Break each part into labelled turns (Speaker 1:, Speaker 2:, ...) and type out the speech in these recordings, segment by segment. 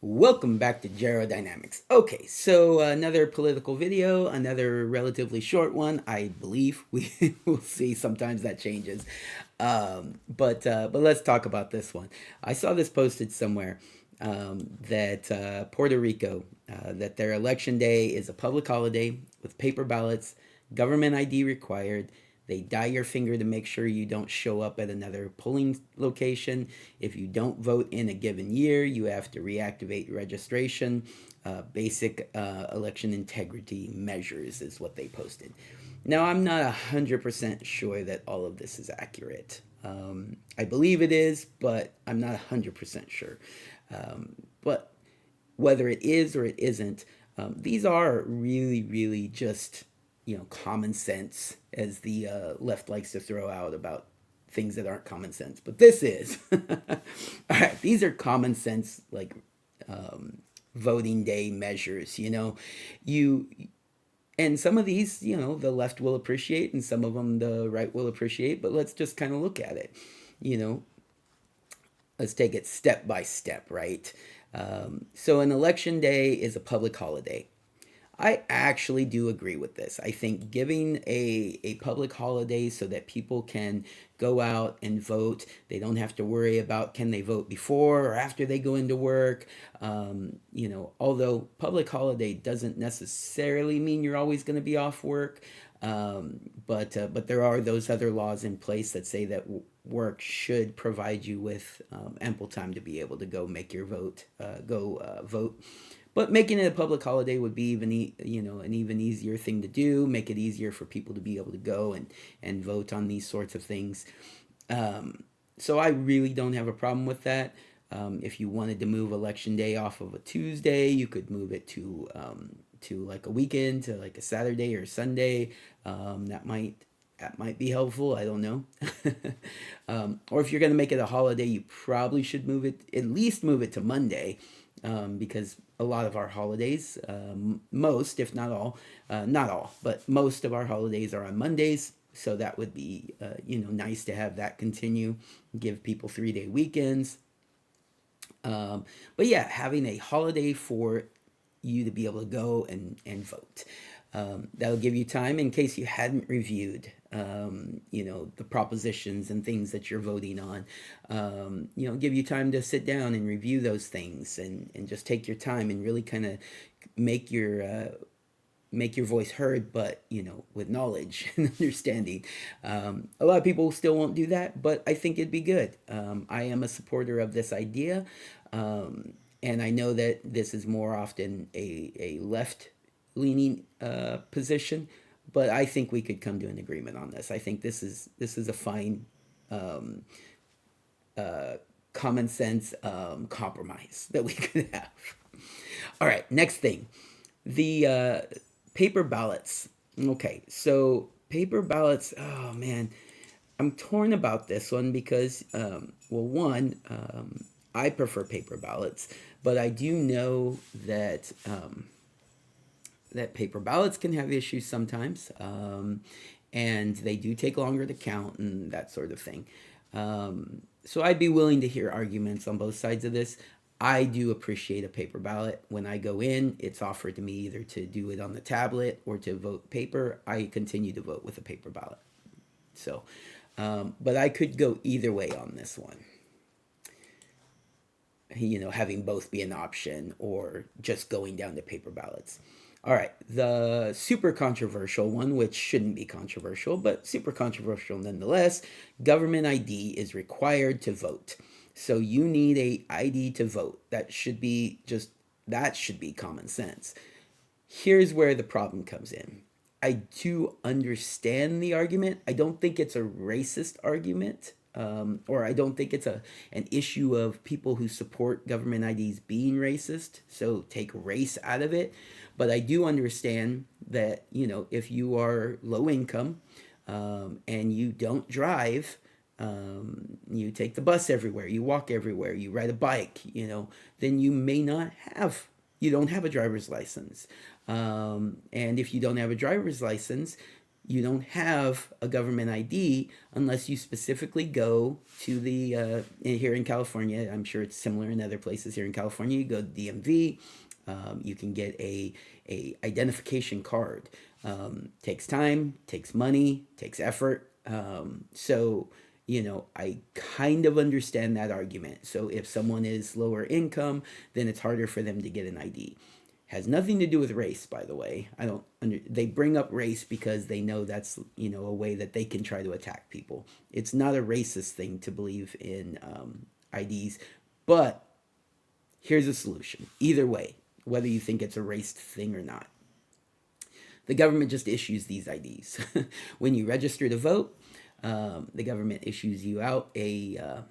Speaker 1: Welcome back to Dynamics. Okay, so another political video, another relatively short one. I believe we will see. Sometimes that changes, but let's talk about this one. I saw this posted somewhere that Puerto Rico, that their election day is a public holiday with paper ballots, government ID required. They dye your finger to make sure you don't show up at another polling location. If you don't vote in a given year, you have to reactivate registration. Basic election integrity measures is what they posted. Now, I'm not 100% sure that all of this is accurate. I believe it is, but I'm not 100% sure. But whether it is or it isn't, these are really, really just common sense, as the left likes to throw out about things that aren't common sense. But this is all right. These are common sense, like voting day measures. You and some of these, the left will appreciate, and some of them the right will appreciate. But let's just kind of look at it. You know, let's take it step by step, right? So an election day is a public holiday. I actually do agree with this. I think giving a public holiday so that people can go out and vote, they don't have to worry about can they vote before or after they go into work. Although public holiday doesn't necessarily mean you're always going to be off work, but there are those other laws in place that say that work should provide you with ample time to be able to go make your vote, vote. But making it a public holiday would be an even easier thing to do. Make it easier for people to be able to go and vote on these sorts of things. So I really don't have a problem with that. If you wanted to move election day off of a Tuesday, you could move it to like a weekend, to like a Saturday or Sunday. That might be helpful. I don't know. Or if you're going to make it a holiday, you probably should at least move it to Monday, because a lot of our holidays, most, if not all, not all, but most of our holidays are on Mondays. So that would be, nice to have that continue, give people 3-day weekends. But yeah, having a holiday for you to be able to go and vote. That'll give you time in case you hadn't reviewed, the propositions and things that you're voting on. Give you time to sit down and review those things, and just take your time and really kind of make your make your voice heard, but with knowledge and understanding. A lot of people still won't do that, but I think it'd be good. I am a supporter of this idea, and I know that this is more often a left leaning position, but I think we could come to an agreement on this. I think this is a fine common sense compromise that we could have. All right, next thing, the paper ballots. Okay, so paper ballots. Oh man, I'm torn about this one because, I prefer paper ballots, but I do know that paper ballots can have issues sometimes, and they do take longer to count and that sort of thing. So I'd be willing to hear arguments on both sides of this. I do appreciate a paper ballot. When I go in, it's offered to me either to do it on the tablet or to vote paper. I continue to vote with a paper ballot. So, but I could go either way on this one. Having both be an option or just going down to paper ballots. All right, the super controversial one, which shouldn't be controversial, but super controversial nonetheless, government ID is required to vote. So you need a ID to vote. That should be common sense. Here's where the problem comes in. I do understand the argument. I don't think it's a racist argument, or I don't think it's an issue of people who support government IDs being racist. So take race out of it. But I do understand that if you are low income, and you don't drive, you take the bus everywhere, you walk everywhere, you ride a bike, then you don't have a driver's license. And if you don't have a driver's license, you don't have a government ID unless you specifically go to the here in California. I'm sure it's similar in other places. Here in California, you go to DMV. You can get a identification card. Takes time, takes money, takes effort. So I kind of understand that argument. So if someone is lower income, then it's harder for them to get an ID. Has nothing to do with race, by the way. I don't they bring up race because they know that's a way that they can try to attack people. It's not a racist thing to believe in IDs, but here's a solution. Either way, whether you think it's a race thing or not, the government just issues these IDs. When you register to vote, the government issues you out an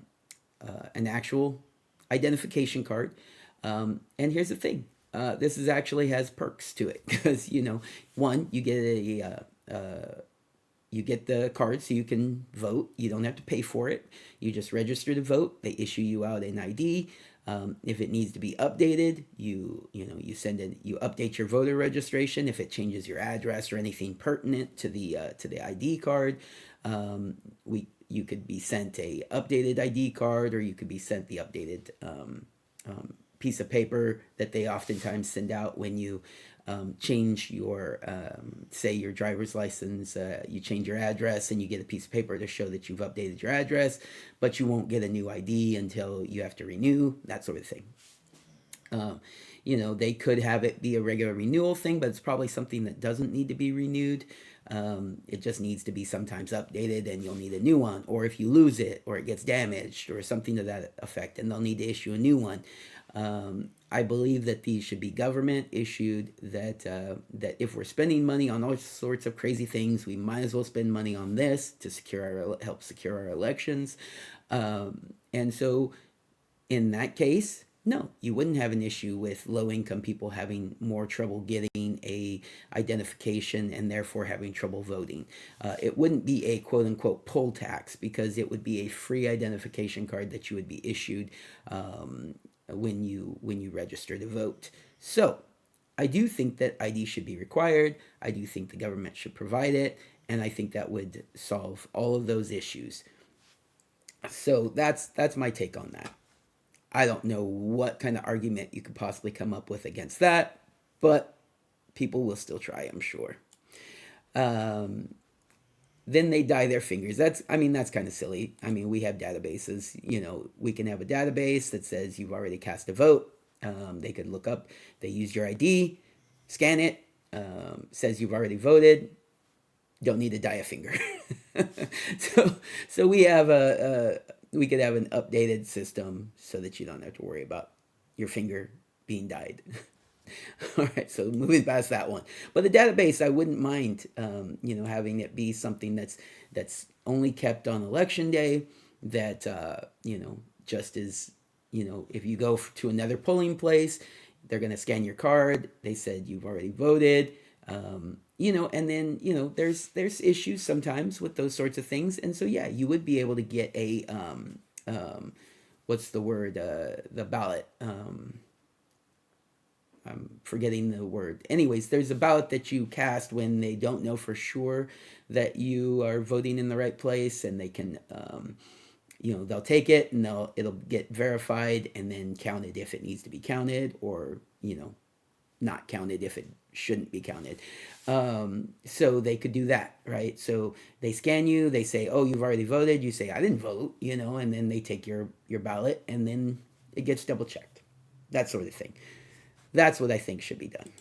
Speaker 1: actual identification card. And here's the thing: this is actually has perks to it because one, you get the card so you can vote. You don't have to pay for it. You just register to vote. They issue you out an ID. If it needs to be updated, you send in, you update your voter registration. If it changes your address or anything pertinent to the ID card, you could be sent a updated ID card, or you could be sent the updated piece of paper that they oftentimes send out when you change your say your driver's license. You change your address and you get a piece of paper to show that you've updated your address, but you won't get a new ID until you have to renew, that sort of thing. They could have it be a regular renewal thing, but it's probably something that doesn't need to be renewed. It just needs to be sometimes updated, and you'll need a new one. Or if you lose it, or it gets damaged, or something to that effect, and they'll need to issue a new one. I believe that these should be government issued. That if we're spending money on all sorts of crazy things, we might as well spend money on this to help secure our elections. And so, in that case, no, you wouldn't have an issue with low income people having more trouble getting a identification and therefore having trouble voting. It wouldn't be a quote unquote poll tax, because it would be a free identification card that you would be issued when you register to vote. So I do think that ID should be required. I do think the government should provide it, and I think that would solve all of those issues. So that's my take on that. I don't know what kind of argument you could possibly come up with against that, but people will still try, I'm sure. Then they dye their fingers. That's kind of silly. We have databases. We can have a database that says you've already cast a vote. They could look up. They use your ID, scan it. Says you've already voted. Don't need to dye a finger. so we could have an updated system so that you don't have to worry about your finger being dyed. All right, so moving past that one, but the database, I wouldn't mind, having it be something that's only kept on election day. That just as if you go to another polling place, they're going to scan your card. They said you've already voted. And then there's issues sometimes with those sorts of things, and so yeah, you would be able to get a what's the word, the ballot. I'm forgetting the word. Anyways, there's a ballot that you cast when they don't know for sure that you are voting in the right place, and they can, they'll take it and it'll get verified and then counted if it needs to be counted, or not counted if it shouldn't be counted. So they could do that, right? So they scan you, they say, oh, you've already voted. You say, I didn't vote, and then they take your ballot, and then it gets double checked. That sort of thing. That's what I think should be done.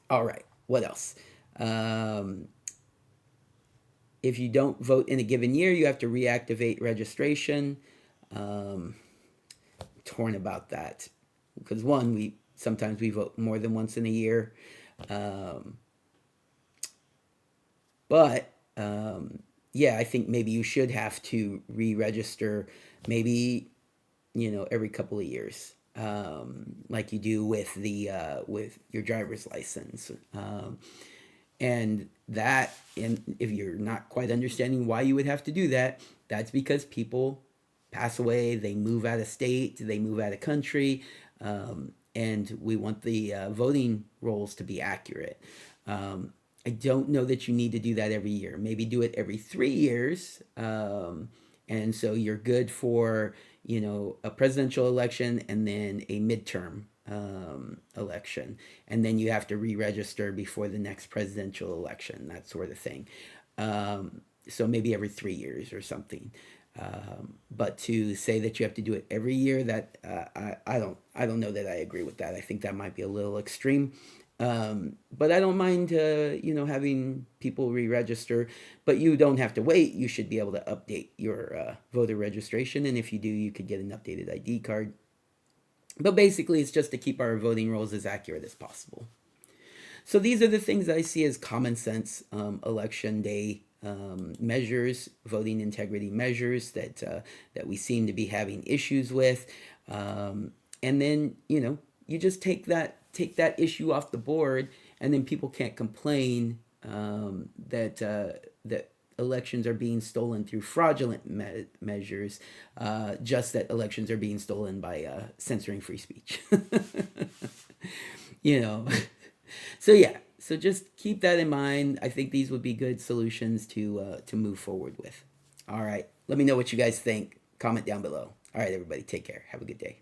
Speaker 1: All right, what else? If you don't vote in a given year, you have to reactivate registration. Torn about that, because one, sometimes we vote more than once in a year. But I think maybe you should have to re-register, maybe every couple of years, like you do with with your driver's license. And if you're not quite understanding why you would have to do that, that's because people pass away, they move out of state, they move out of country, and we want the voting rolls to be accurate. I don't know that you need to do that every year. Maybe do it every 3 years. And so you're good for, a presidential election and then a midterm election. And then you have to re register before the next presidential election, that sort of thing. So maybe every 3 years or something. But to say that you have to do it every year, that I don't know that I agree with that. I think that might be a little extreme. But I don't mind, having people re-register. But you don't have to wait. You should be able to update your voter registration, and if you do, you could get an updated ID card. But basically, it's just to keep our voting rolls as accurate as possible. So these are the things I see as common sense election day measures, voting integrity measures that we seem to be having issues with, and then you just take that issue off the board, and then people can't complain that elections are being stolen through fraudulent measures, just that elections are being stolen by censoring free speech. you know. So yeah, so just keep that in mind. I think these would be good solutions to move forward with. All right, let me know what you guys think. Comment down below. All right, everybody, take care. Have a good day.